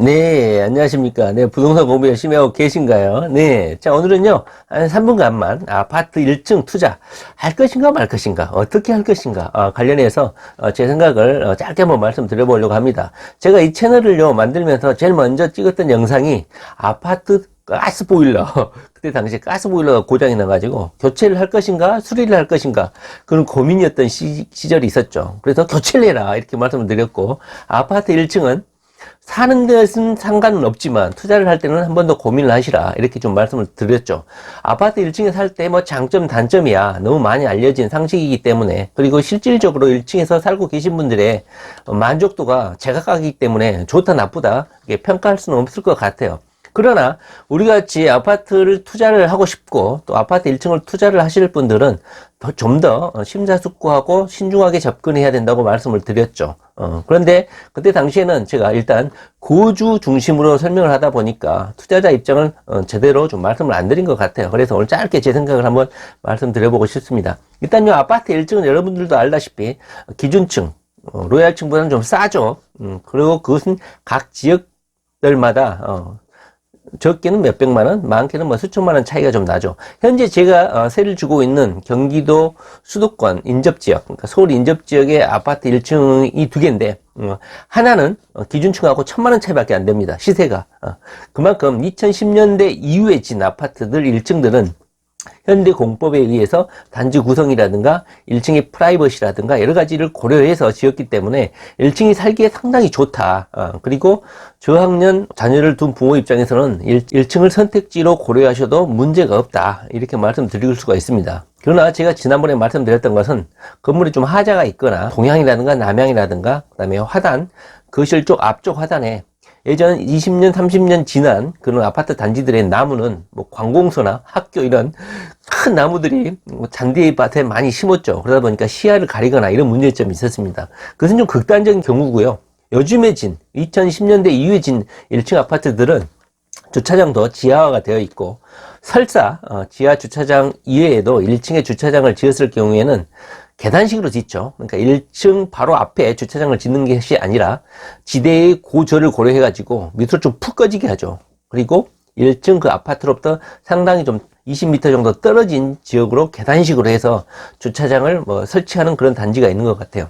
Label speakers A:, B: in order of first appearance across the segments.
A: 네, 안녕하십니까. 네, 부동산 공부 열심히 하고 계신가요? 네. 자, 오늘은요, 한 3분간만 아파트 1층 투자 할 것인가 말 것인가, 어떻게 할 것인가, 관련해서 제 생각을 짧게 한번 말씀드려보려고 합니다. 제가 이 채널을요, 만들면서 제일 먼저 찍었던 영상이 아파트 가스보일러. 그때 당시에 가스보일러가 고장이 나가지고 교체를 할 것인가, 수리를 할 것인가, 그런 고민이었던 시절이 있었죠. 그래서 교체를 해라. 이렇게 말씀을 드렸고, 아파트 1층은 사는 것은 상관은 없지만 투자를 할 때는 한 번 더 고민을 하시라 이렇게 좀 말씀을 드렸죠. 아파트 1층에 살 때 뭐 장점 단점이야 너무 많이 알려진 상식이기 때문에, 그리고 실질적으로 1층에서 살고 계신 분들의 만족도가 제각각이기 때문에 좋다 나쁘다 평가할 수는 없을 것 같아요. 그러나 우리 같이 아파트를 투자를 하고 싶고 또 아파트 1층을 투자를 하실 분들은 좀 더 심사숙고하고 신중하게 접근해야 된다고 말씀을 드렸죠. 그런데 그때 당시에는 제가 일단 고주 중심으로 설명을 하다 보니까 투자자 입장을 제대로 좀 말씀을 안 드린 것 같아요. 그래서 오늘 짧게 제 생각을 한번 말씀드려보고 싶습니다. 일단 이 아파트 1층은 여러분들도 알다시피 기준층, 로얄층보다는 좀 싸죠. 그리고 그것은 각 지역들마다 적게는 몇백만원, 많게는 뭐 수천만원 차이가 좀 나죠. 현재 제가 세를 주고 있는 경기도 수도권 인접지역, 그러니까 서울 인접지역의 아파트 1층이 두 개인데, 하나는 기준층하고 1,000만원 차이밖에 안 됩니다. 시세가. 그만큼 2010년대 이후에 진 아파트들 1층들은 현대 공법에 의해서 단지 구성이라든가 1층의 프라이버시라든가 여러 가지를 고려해서 지었기 때문에 1층이 살기에 상당히 좋다. 그리고 저학년 자녀를 둔 부모 입장에서는 1층을 선택지로 고려하셔도 문제가 없다. 이렇게 말씀드릴 수가 있습니다. 그러나 제가 지난번에 말씀드렸던 것은 건물이 좀 하자가 있거나 동향이라든가 남향이라든가 그다음에 화단, 거실 쪽 앞쪽 화단에 예전 20년, 30년 지난 그런 아파트 단지들의 나무는 뭐 관공서나 학교 이런 큰 나무들이 잔디밭에 많이 심었죠. 그러다 보니까 시야를 가리거나 이런 문제점이 있었습니다. 그것은 좀 극단적인 경우고요. 요즘에 진 2010년대 이후에 진 1층 아파트들은 주차장도 지하화가 되어 있고 설사 지하 주차장 이외에도 1층에 주차장을 지었을 경우에는 계단식으로 짓죠. 그러니까 1층 바로 앞에 주차장을 짓는 것이 아니라 지대의 고저를 고려해가지고 밑으로 좀 푹 꺼지게 하죠. 그리고 1층 그 아파트로부터 상당히 좀 20m 정도 떨어진 지역으로 계단식으로 해서 주차장을 설치하는 그런 단지가 있는 것 같아요.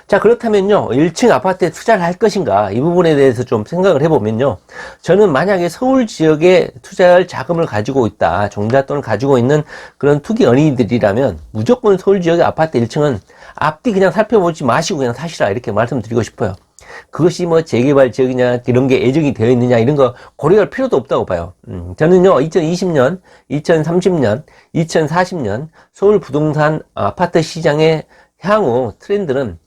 A: 자, 그렇다면요, 1층 아파트에 투자를 할 것인가, 이 부분에 대해서 좀 생각을 해보면요, 저는 만약에 서울 지역에 투자할 자금을 가지고 있다, 종잣돈을 가지고 있는 그런 투기 어린이들이라면 무조건 서울 지역의 아파트 1층은 앞뒤 그냥 살펴보지 마시고 그냥 사시라, 이렇게 말씀드리고 싶어요. 그것이 뭐 재개발 지역이냐, 이런 게 예정이 되어 있느냐, 이런 거 고려할 필요도 없다고 봐요. 저는요, 2020년, 2030년, 2040년 서울 부동산 아파트 시장의 향후 트렌드는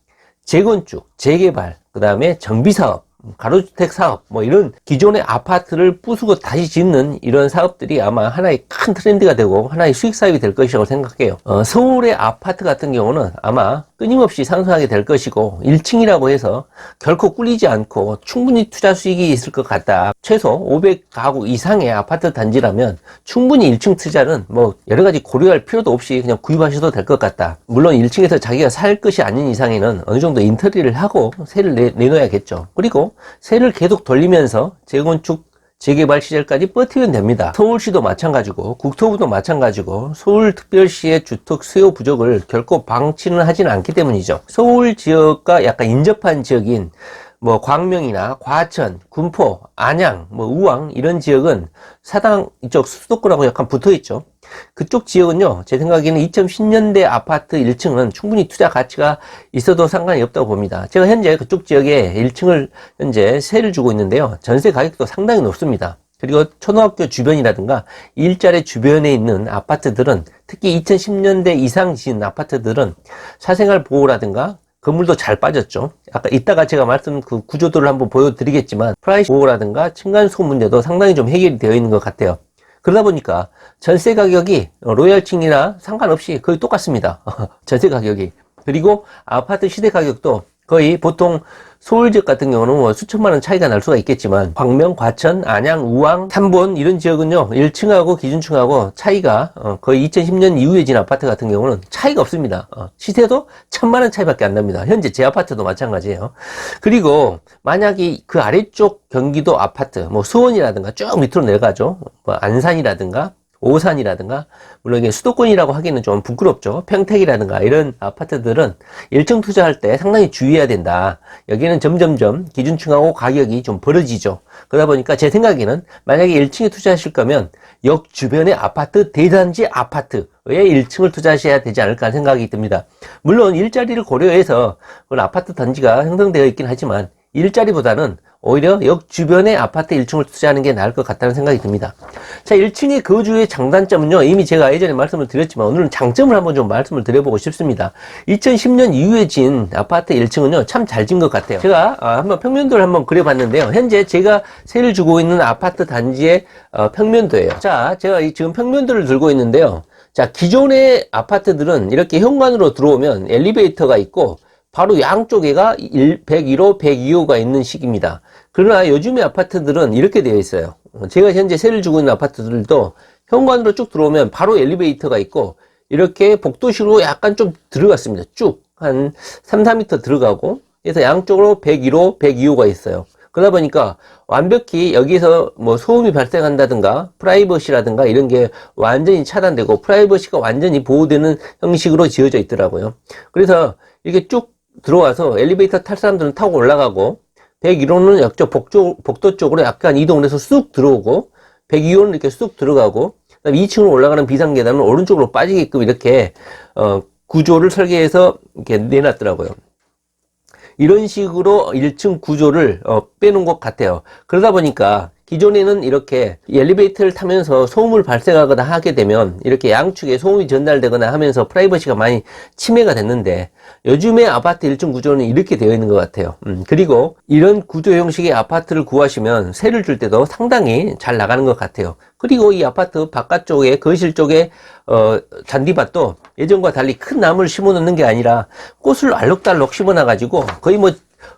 A: 재건축, 재개발, 그 다음에 정비사업, 가로주택 사업, 뭐 이런 기존의 아파트를 부수고 다시 짓는 이런 사업들이 아마 하나의 큰 트렌드가 되고 하나의 수익 사업이 될 것이라고 생각해요. 서울의 아파트 같은 경우는 아마 끊임없이 상승하게 될 것이고 1층이라고 해서 결코 꿀리지 않고 충분히 투자 수익이 있을 것 같다. 최소 500가구 이상의 아파트 단지라면 충분히 1층 투자는 뭐 여러 가지 고려할 필요도 없이 그냥 구입하셔도 될 것 같다. 물론 1층에서 자기가 살 것이 아닌 이상에는 어느 정도 인테리어를 하고 세를 내놓아야겠죠. 그리고 세를 계속 돌리면서 재건축 재개발 시절까지 버티면 됩니다. 서울시도 마찬가지고 국토부도 마찬가지고 서울특별시의 주택 수요 부족을 결코 방치는 하지는 않기 때문이죠. 서울 지역과 약간 인접한 지역인 뭐 광명이나 과천, 군포, 안양, 뭐 우왕 이런 지역은 사당 이쪽 수도권하고 약간 붙어 있죠. 그쪽 지역은요, 제 생각에는 2010년대 아파트 1층은 충분히 투자 가치가 있어도 상관이 없다고 봅니다. 제가 현재 그쪽 지역에 1층을 현재 세를 주고 있는데요, 전세 가격도 상당히 높습니다. 그리고 초등학교 주변이라든가 일자리 주변에 있는 아파트들은 특히 2010년대 이상 지은 아파트들은 사생활 보호라든가 건물도 잘 빠졌죠. 아까 이따가 제가 말씀 그 구조도를 한번 보여드리겠지만 프라이버시 보호라든가 층간소음 문제도 상당히 좀 해결이 되어 있는 것 같아요. 그러다 보니까 전세 가격이 로얄층이나 상관없이 거의 똑같습니다. 전세 가격이. 그리고 아파트 시세 가격도 거의 보통 서울 지역 같은 경우는 뭐 수천만 원 차이가 날 수가 있겠지만 광명, 과천, 안양, 우왕, 삼본 이런 지역은요 1층하고 기준층하고 차이가 거의 2010년 이후에 진 아파트 같은 경우는 차이가 없습니다. 시세도 1,000만 원 차이밖에 안 납니다. 현재 제 아파트도 마찬가지예요. 그리고 만약에 그 아래쪽 경기도 아파트 뭐 수원이라든가 쭉 밑으로 내려가죠. 뭐 안산이라든가 오산이라든가 물론 이게 수도권이라고 하기는 좀 부끄럽죠. 평택이라든가 이런 아파트들은 1층 투자할 때 상당히 주의해야 된다. 여기는 점점점 기준층하고 가격이 좀 벌어지죠. 그러다 보니까 제 생각에는 만약에 1층에 투자하실 거면 역 주변의 아파트, 대단지 아파트에 1층을 투자하셔야 되지 않을까 하는 생각이 듭니다. 물론 일자리를 고려해서 그런 아파트 단지가 형성되어 있긴 하지만 일자리보다는 오히려 역 주변의 아파트 1층을 투자하는 게 나을 것 같다는 생각이 듭니다. 자, 1층의 거주의 장단점은요, 이미 제가 예전에 말씀을 드렸지만 오늘은 장점을 한번 좀 말씀을 드려보고 싶습니다. 2010년 이후에 진 아파트 1층은요, 참 잘 진 것 같아요. 제가 한번 평면도를 한번 그려봤는데요. 현재 제가 세를 주고 있는 아파트 단지의 평면도예요. 자, 제가 지금 평면도를 들고 있는데요. 자, 기존의 아파트들은 이렇게 현관으로 들어오면 엘리베이터가 있고 바로 양쪽에가 101호, 102호가 있는 식입니다. 그러나 요즘의 아파트들은 이렇게 되어 있어요. 제가 현재 세를 주고 있는 아파트들도 현관으로 쭉 들어오면 바로 엘리베이터가 있고 이렇게 복도식으로 약간 좀 들어갔습니다. 쭉 한 3, 4m 들어가고 그래서 양쪽으로 101호, 102호가 있어요. 그러다 보니까 완벽히 여기서 뭐 소음이 발생한다든가 프라이버시라든가 이런 게 완전히 차단되고 프라이버시가 완전히 보호되는 형식으로 지어져 있더라고요. 그래서 이렇게 쭉 들어와서 엘리베이터 탈 사람들은 타고 올라가고 101호는 역쪽 복도 쪽으로 약간 이동을 해서 쑥 들어오고 102호는 이렇게 쑥 들어가고 그다음에 2층으로 올라가는 비상계단은 오른쪽으로 빠지게끔 이렇게 구조를 설계해서 이렇게 내놨더라고요. 이런 식으로 1층 구조를 빼놓은 것 같아요. 그러다 보니까 기존에는 이렇게 엘리베이터를 타면서 소음을 발생하거나 하게 되면 이렇게 양측에 소음이 전달되거나 하면서 프라이버시가 많이 침해가 됐는데 요즘의 아파트 1층 구조는 이렇게 되어 있는 것 같아요. 그리고 이런 구조 형식의 아파트를 구하시면 세를 줄 때도 상당히 잘 나가는 것 같아요. 그리고 이 아파트 바깥쪽에 거실 쪽에 잔디밭도 예전과 달리 큰 나무를 심어 놓는 게 아니라 꽃을 알록달록 심어 놔 가지고 거의 뭐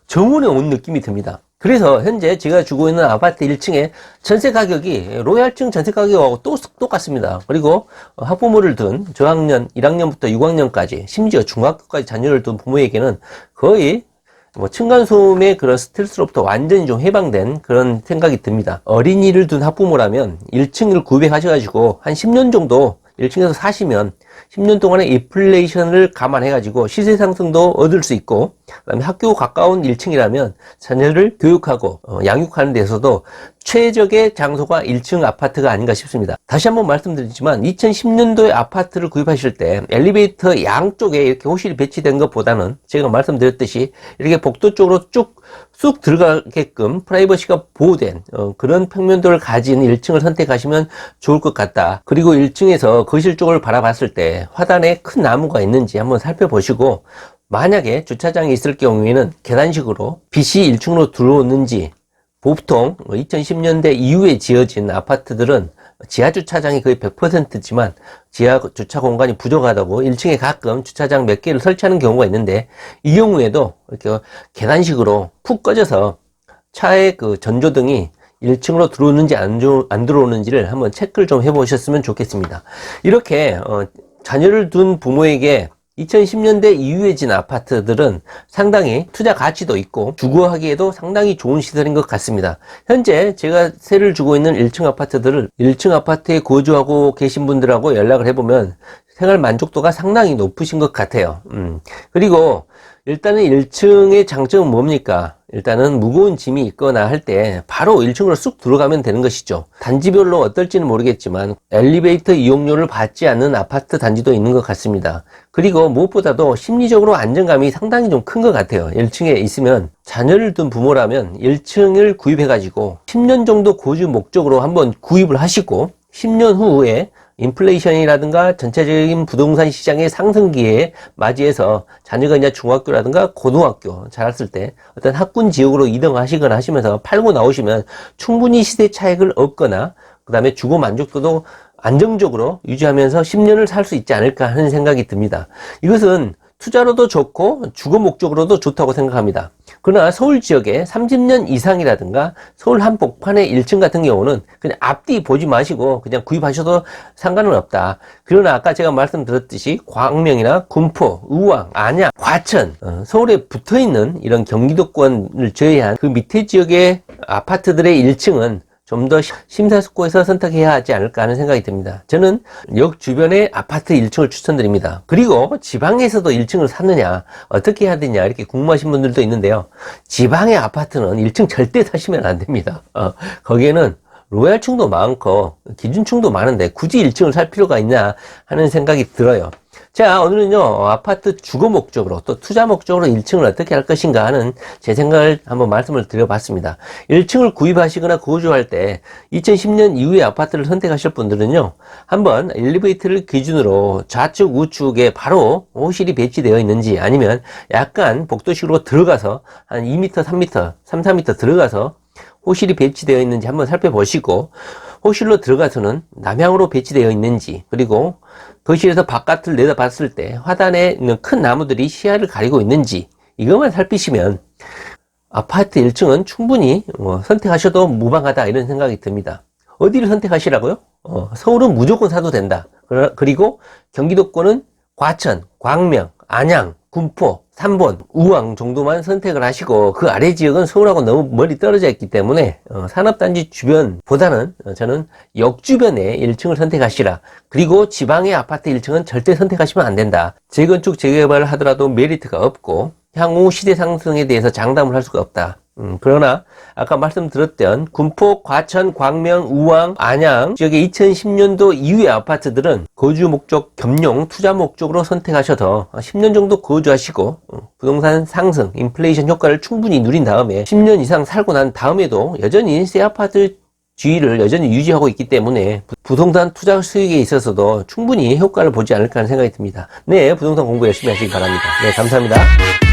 A: 정원에 온 느낌이 듭니다. 그래서 현재 제가 주고 있는 아파트 1층의 전세 가격이 로얄층 전세 가격하고 똑같습니다. 그리고 학부모를 둔 저학년 1학년부터 6학년까지 심지어 중학교까지 자녀를 둔 부모에게는 거의 뭐 층간소음의 그런 스트레스로부터 완전히 좀 해방된 그런 생각이 듭니다. 어린이를 둔 학부모라면 1층을 구입하셔가지고 한 10년 정도 1층에서 사시면 10년 동안의 인플레이션을 감안해가지고 시세 상승도 얻을 수 있고 그다음에 학교 가까운 1층이라면 자녀를 교육하고 양육하는 데서도 최적의 장소가 1층 아파트가 아닌가 싶습니다. 다시 한번 말씀드리지만 2010년도에 아파트를 구입하실 때 엘리베이터 양쪽에 이렇게 호실이 배치된 것보다는 제가 말씀드렸듯이 이렇게 복도 쪽으로 쑥 들어가게끔 프라이버시가 보호된 그런 평면도를 가진 1층을 선택하시면 좋을 것 같다. 그리고 1층에서 거실 쪽을 바라봤을 때 화단에 큰 나무가 있는지 한번 살펴보시고 만약에 주차장이 있을 경우에는 계단식으로 빛이 1층으로 들어오는지 보통 2010년대 이후에 지어진 아파트들은 지하 주차장이 거의 100%지만 지하 주차 공간이 부족하다고 1층에 가끔 주차장 몇 개를 설치하는 경우가 있는데 이 경우에도 이렇게 계단식으로 푹 꺼져서 차의 그 전조등이 1층으로 들어오는지 안 들어오는지를 한번 체크를 좀 해보셨으면 좋겠습니다. 이렇게 자녀를 둔 부모에게 2010년대 이후에 진 아파트들은 상당히 투자 가치도 있고 주거하기에도 상당히 좋은 시설인 것 같습니다. 현재 제가 세를 주고 있는 1층 아파트들을 1층 아파트에 거주하고 계신 분들하고 연락을 해보면 생활 만족도가 상당히 높으신 것 같아요. 그리고 일단은 1층의 장점은 뭡니까? 일단은 무거운 짐이 있거나 할 때 바로 1층으로 쑥 들어가면 되는 것이죠. 단지별로 어떨지는 모르겠지만 엘리베이터 이용료를 받지 않는 아파트 단지도 있는 것 같습니다. 그리고 무엇보다도 심리적으로 안정감이 상당히 좀 큰 것 같아요. 1층에 있으면 자녀를 둔 부모라면 1층을 구입해가지고 10년 정도 거주 목적으로 한번 구입을 하시고 10년 후에 인플레이션이라든가 전체적인 부동산 시장의 상승기에 맞이해서 자녀가 이제 중학교라든가 고등학교 자랐을 때 어떤 학군 지역으로 이동하시거나 하시면서 팔고 나오시면 충분히 시세 차익을 얻거나 그 다음에 주거 만족도도 안정적으로 유지하면서 10년을 살 수 있지 않을까 하는 생각이 듭니다. 이것은 투자로도 좋고 주거 목적으로도 좋다고 생각합니다. 그러나 서울 지역에 30년 이상이라든가 서울 한복판의 1층 같은 경우는 그냥 앞뒤 보지 마시고 그냥 구입하셔도 상관은 없다. 그러나 아까 제가 말씀드렸듯이 광명이나 군포, 의왕, 안양, 과천, 서울에 붙어있는 이런 경기도권을 제외한 그 밑에 지역의 아파트들의 1층은 좀 더 심사숙고해서 선택해야 하지 않을까 하는 생각이 듭니다. 저는 역 주변의 아파트 1층을 추천드립니다. 그리고 지방에서도 1층을 샀느냐, 어떻게 해야 되냐 이렇게 궁금하신 분들도 있는데요. 지방의 아파트는 1층 절대 사시면 안 됩니다. 거기에는 로얄층도 많고 기준층도 많은데 굳이 1층을 살 필요가 있냐 하는 생각이 들어요. 자, 오늘은요, 아파트 주거 목적으로 또 투자 목적으로 1층을 어떻게 할 것인가 하는 제 생각을 한번 말씀을 드려봤습니다. 1층을 구입하시거나 거주할 때 2010년 이후의 아파트를 선택하실 분들은요, 한번 엘리베이터를 기준으로 좌측, 우측에 바로 호실이 배치되어 있는지 아니면 약간 복도식으로 들어가서 한 2m, 3m, 3, 4m 들어가서 호실이 배치되어 있는지 한번 살펴보시고, 호실로 들어가서는 남향으로 배치되어 있는지, 그리고 거실에서 바깥을 내다봤을 때 화단에 있는 큰 나무들이 시야를 가리고 있는지 이것만 살피시면 아파트 1층은 충분히 선택하셔도 무방하다 이런 생각이 듭니다. 어디를 선택하시라고요? 서울은 무조건 사도 된다. 그리고 경기도권은 과천, 광명, 안양, 군포, 삼본, 우왕 정도만 선택을 하시고 그 아래 지역은 서울하고 너무 멀리 떨어져 있기 때문에 산업단지 주변보다는 저는 역 주변에 1층을 선택하시라. 그리고 지방의 아파트 1층은 절대 선택하시면 안 된다. 재건축, 재개발을 하더라도 메리트가 없고 향후 시대 상승에 대해서 장담을 할 수가 없다. 그러나 아까 말씀드렸던 군포, 과천, 광명, 우왕, 안양 지역의 2010년도 이후의 아파트들은 거주 목적 겸용 투자 목적으로 선택하셔서 10년 정도 거주하시고 부동산 상승, 인플레이션 효과를 충분히 누린 다음에 10년 이상 살고 난 다음에도 여전히 새 아파트 주의를 여전히 유지하고 있기 때문에 부동산 투자 수익에 있어서도 충분히 효과를 보지 않을까 하는 생각이 듭니다. 네, 부동산 공부 열심히 하시기 바랍니다. 네, 감사합니다.